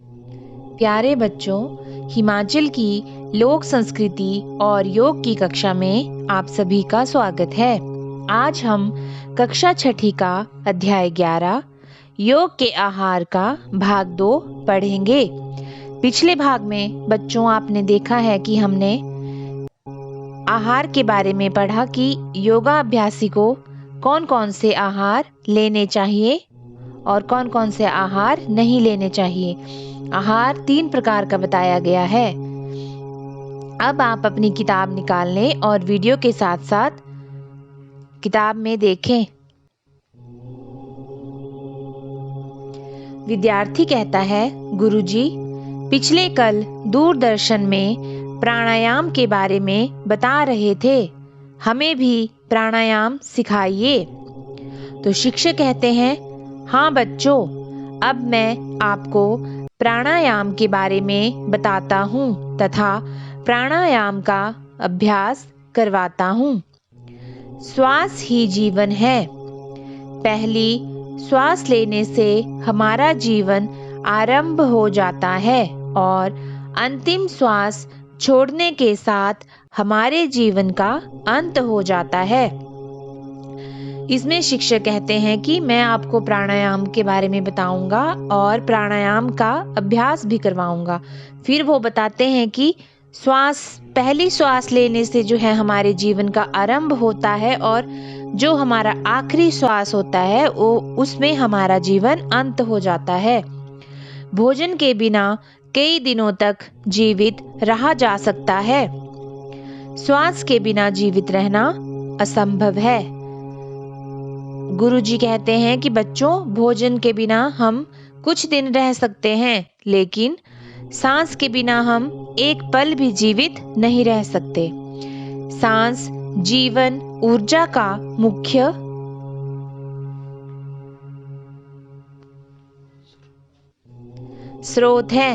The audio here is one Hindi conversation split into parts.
प्यारे बच्चों, हिमाचल की लोक संस्कृति और योग की कक्षा में आप सभी का स्वागत है। आज हम कक्षा छठी का अध्याय 11 योग के आहार का भाग 2 पढ़ेंगे। पिछले भाग में बच्चों आपने देखा है कि हमने आहार के बारे में पढ़ा कि योगाभ्यासी को कौन कौन से आहार लेने चाहिए और कौन कौन से आहार नहीं लेने चाहिए। आहार 3 प्रकार का बताया गया है। अब आप अपनी किताब निकाल लें और वीडियो के साथ साथ किताब में देखें। विद्यार्थी कहता है, गुरुजी, पिछले कल दूरदर्शन में प्राणायाम के बारे में बता रहे थे, हमें भी प्राणायाम सिखाइए। तो शिक्षक कहते हैं, हाँ बच्चों, अब मैं आपको प्राणायाम के बारे में बताता हूँ तथा प्राणायाम का अभ्यास करवाता हूँ। श्वास ही जीवन है। पहली श्वास लेने से हमारा जीवन आरंभ हो जाता है और अंतिम श्वास छोड़ने के साथ हमारे जीवन का अंत हो जाता है। इसमें शिक्षक कहते हैं कि मैं आपको प्राणायाम के बारे में बताऊंगा और प्राणायाम का अभ्यास भी करवाऊंगा। फिर वो बताते हैं कि पहली श्वास लेने से जो है हमारे जीवन का आरंभ होता है और जो हमारा आखिरी श्वास होता है वो उसमें हमारा जीवन अंत हो जाता है। भोजन के बिना कई दिनों तक जीवित रहा जा सकता है। श्वास के बिना जीवित रहना असंभव है। गुरुजी कहते हैं कि बच्चों, भोजन के बिना हम कुछ दिन रह सकते हैं, लेकिन सांस के बिना हम एक पल भी जीवित नहीं रह सकते। सांस जीवन ऊर्जा का मुख्य स्रोत है।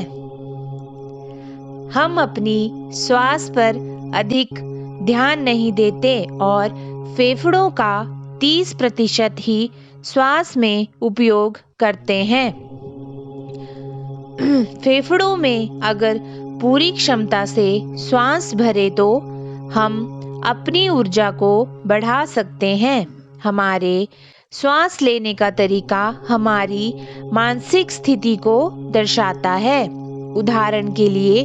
हम अपनी श्वास पर अधिक ध्यान नहीं देते और फेफड़ों का 30% ही श्वास में उपयोग करते हैं। फेफड़ों में अगर पूरी क्षमता से श्वास भरे तो हम अपनी ऊर्जा को बढ़ा सकते हैं। हमारे श्वास लेने का तरीका हमारी मानसिक स्थिति को दर्शाता है। उदाहरण के लिए,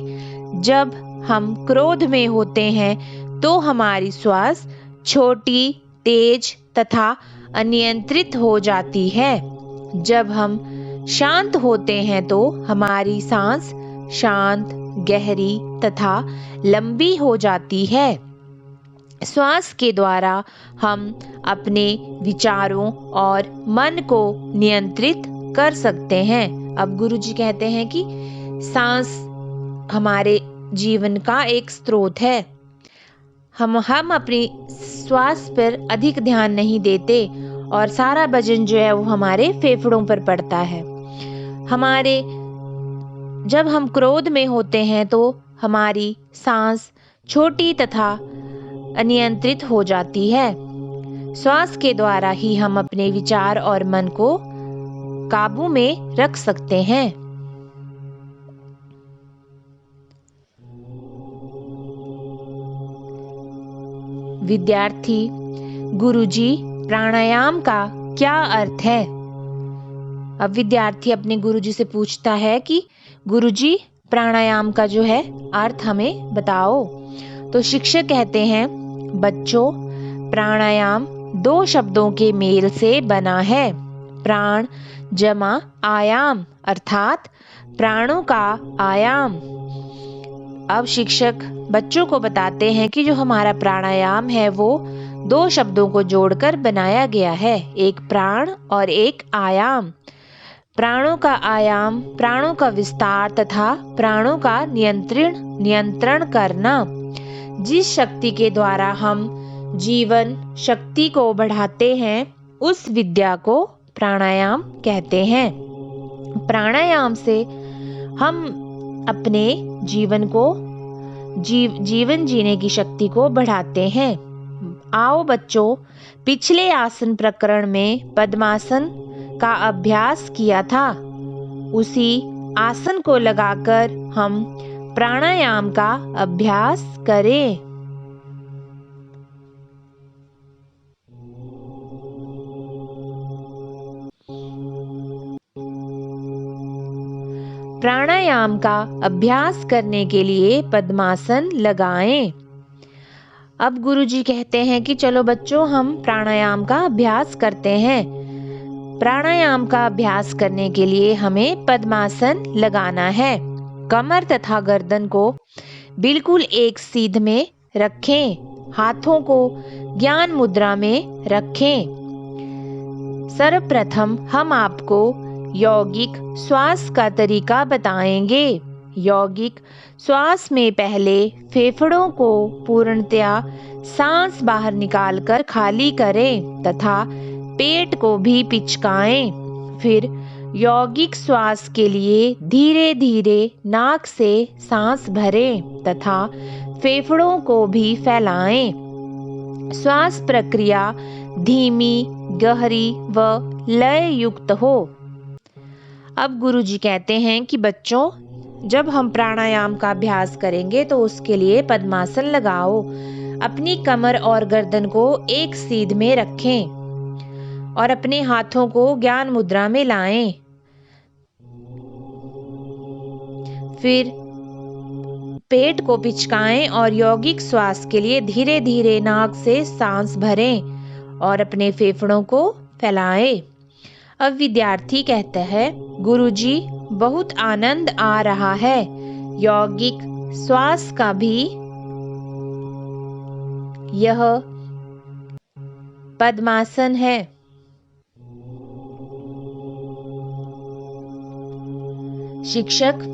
जब हम क्रोध में होते हैं तो हमारी श्वास छोटी, तेज तथा अनियंत्रित हो जाती है। जब हम शांत होते हैं तो हमारी सांस शांत, गहरी तथा लंबी हो जाती है। श्वास के द्वारा हम अपने विचारों और मन को नियंत्रित कर सकते हैं। अब गुरुजी कहते हैं कि सांस हमारे जीवन का एक स्रोत है। हम अपनी श्वास पर अधिक ध्यान नहीं देते और सारा वजन जो है वो हमारे फेफड़ों पर पड़ता है। जब हम क्रोध में होते हैं तो हमारी सांस छोटी तथा अनियंत्रित हो जाती है। श्वास के द्वारा ही हम अपने विचार और मन को काबू में रख सकते हैं। विद्यार्थी, गुरुजी, प्राणायाम का क्या अर्थ है? अब विद्यार्थी अपने गुरुजी से पूछता है कि गुरुजी, प्राणायाम का जो है अर्थ हमें बताओ। तो शिक्षक कहते हैं, बच्चों, प्राणायाम 2 शब्दों के मेल से बना है। प्राण जमा आयाम, अर्थात प्राणों का आयाम। अब शिक्षक बच्चों को बताते हैं कि जो हमारा प्राणायाम है वो 2 शब्दों को जोड़कर बनाया गया है, एक प्राण और एक आयाम। प्राणों का आयाम, प्राणों का विस्तार तथा प्राणों का नियंत्रण करना। जिस शक्ति के द्वारा हम जीवन शक्ति को बढ़ाते हैं उस विद्या को प्राणायाम कहते हैं। प्राणायाम से हम अपने जीवन जीने की शक्ति को बढ़ाते हैं। आओ बच्चों, पिछले आसन प्रकरण में पद्मासन का अभ्यास किया था, उसी आसन को लगाकर हम प्राणायाम का अभ्यास करें। प्राणायाम का अभ्यास करने के लिए पद्मासन लगाएं। अब गुरुजी कहते हैं कि चलो बच्चों, हम प्राणायाम का अभ्यास करते हैं। प्राणायाम का अभ्यास करने के लिए हमें पद्मासन लगाना है। कमर तथा गर्दन को बिल्कुल एक सीध में रखें। हाथों को ज्ञान मुद्रा में रखें। सर्वप्रथम हम आपको यौगिक श्वास का तरीका बताएंगे। यौगिक श्वास में पहले फेफड़ों को पूर्णतया सांस बाहर निकालकर खाली करें तथा पेट को भी पिचकाएं। फिर यौगिक श्वास के लिए धीरे धीरे नाक से सांस भरें तथा फेफड़ों को भी फैलाएं। श्वास प्रक्रिया धीमी, गहरी व लय युक्त हो। अब गुरुजी कहते हैं कि बच्चों, जब हम प्राणायाम का अभ्यास करेंगे तो उसके लिए पद्मासन लगाओ। अपनी कमर और गर्दन को एक सीध में रखें और अपने हाथों को ज्ञान मुद्रा में लाएं। फिर पेट को पिचकाएं और यौगिक श्वास के लिए धीरे धीरे नाक से सांस भरें और अपने फेफड़ों को फैलाएं। अब विद्यार्थी कहता है, गुरुजी बहुत आनंद आ रहा है। यौगिक श्वास का भी यह पद्मासन है। शिक्षक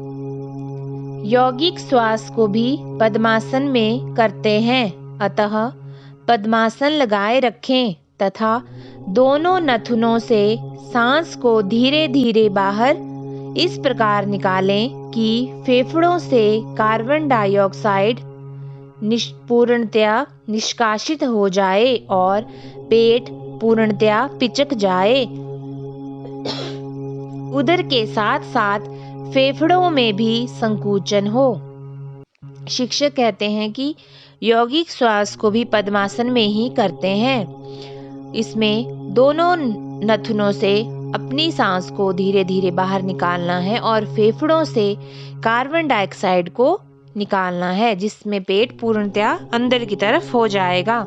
यौगिक श्वास को भी पद्मासन में करते हैं, अतः पद्मासन लगाए रखें तथा दोनों नथुनों से सांस को धीरे धीरे बाहर इस प्रकार निकालें कि फेफड़ों से कार्बन डाइऑक्साइड पूर्णतया निष्कासित हो जाए और पेट पूर्णतया पिचक जाए। उदर के साथ साथ फेफड़ों में भी संकुचन हो। शिक्षक कहते हैं कि यौगिक श्वास को भी पद्मासन में ही करते हैं। इसमें दोनों नथुनों से अपनी सांस को धीरे धीरे बाहर निकालना है और फेफड़ों से कार्बन डाइऑक्साइड को निकालना है, जिसमें पेट पूर्णतया अंदर की तरफ हो जाएगा।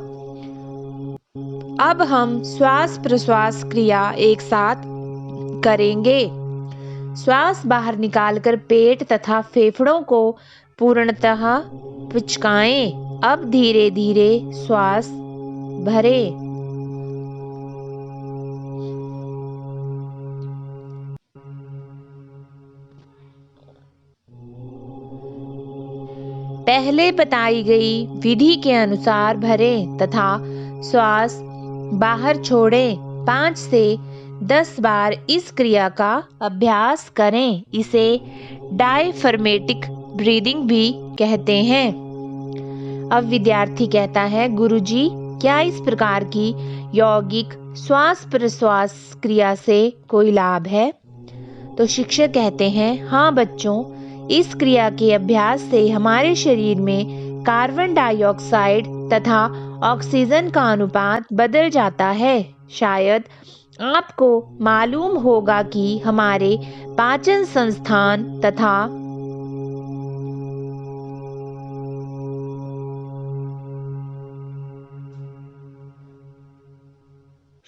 अब हम श्वास प्रश्वास क्रिया एक साथ करेंगे। श्वास बाहर निकालकर पेट तथा फेफड़ों को पूर्णतः पिचकाएं। अब धीरे धीरे श्वास भरें। पहले बताई गई विधि के अनुसार भरें तथा श्वास बाहर छोड़ें। 5 से 10 बार इस क्रिया का अभ्यास करें। इसे डायफ्रामेटिक ब्रीदिंग भी कहते हैं। अब विद्यार्थी कहता है, गुरुजी क्या इस प्रकार की यौगिक श्वास प्रश्वास क्रिया से कोई लाभ है? तो शिक्षक कहते हैं, हाँ बच्चों, इस क्रिया के अभ्यास से हमारे शरीर में कार्बन डाइऑक्साइड तथा ऑक्सीजन का अनुपात बदल जाता है। शायद आपको मालूम होगा कि हमारे पाचन संस्थान तथा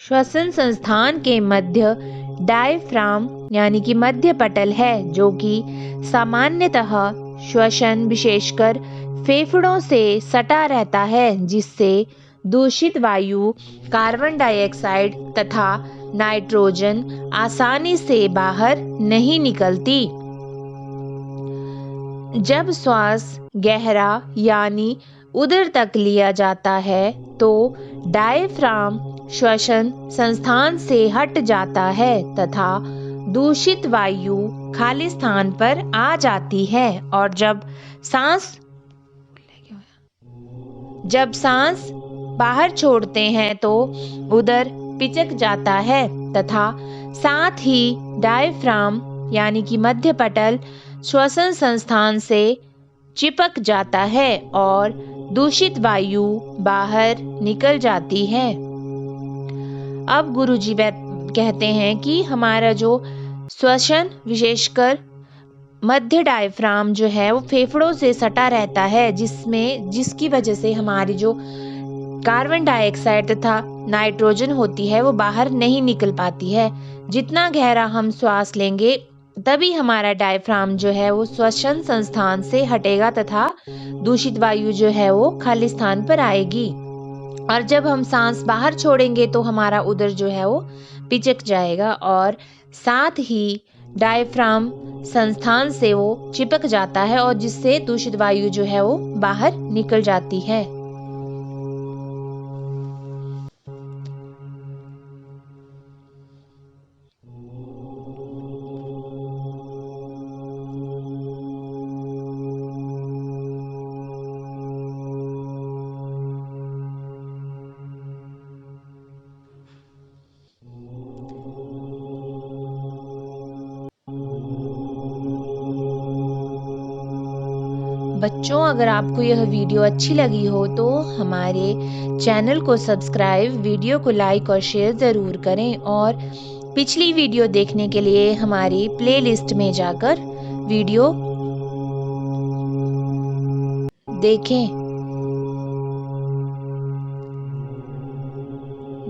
श्वसन संस्थान के मध्य डायफ्राम यानी कि मध्य पटल है, जो कि सामान्यतः श्वसन विशेषकर फेफड़ों से सटा रहता है, जिससे दूषित वायु, कार्बन डाइऑक्साइड तथा नाइट्रोजन आसानी से बाहर नहीं निकलती। जब श्वास गहरा यानी उदर तक लिया जाता है तो डायफ्राम श्वसन संस्थान से हट जाता है तथा दूषित वायु खाली स्थान पर आ जाती है, और जब सांस बाहर छोड़ते हैं तो उदर पिचक जाता है तथा साथ ही डायफ्राम यानी कि मध्य पटल श्वसन संस्थान से चिपक जाता है और दूषित वायु बाहर निकल जाती है। अब गुरुजी कहते हैं कि हमारा जो श्वसन विशेषकर मध्य डायफ्राम जो है वो फेफड़ों से सटा रहता है, जिसकी वजह से हमारी जो कार्बन डाइऑक्साइड तथा नाइट्रोजन होती है वो बाहर नहीं निकल पाती है। जितना गहरा हम श्वास लेंगे तभी हमारा डायफ्राम जो है वो श्वसन संस्थान से हटेगा तथा दूषित वायु जो है वो खाली स्थान पर आएगी। और जब हम सांस बाहर छोड़ेंगे तो हमारा उदर जो है वो पिचक जाएगा और साथ ही डायफ्राम संस्थान से वो चिपक जाता है और जिससे दूषित वायु जो है वो बाहर निकल जाती है। बच्चों, अगर आपको यह वीडियो अच्छी लगी हो तो हमारे चैनल को सब्सक्राइब, वीडियो को लाइक और शेयर ज़रूर करें और पिछली वीडियो देखने के लिए हमारी प्लेलिस्ट में जाकर वीडियो देखें।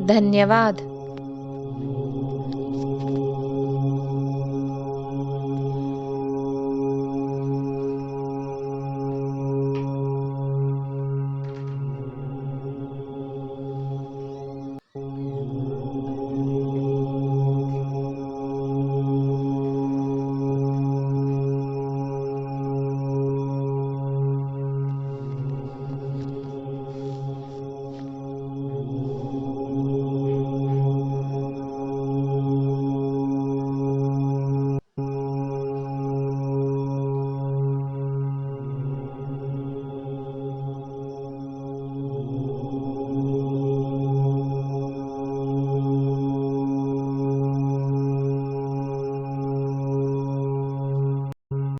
धन्यवाद।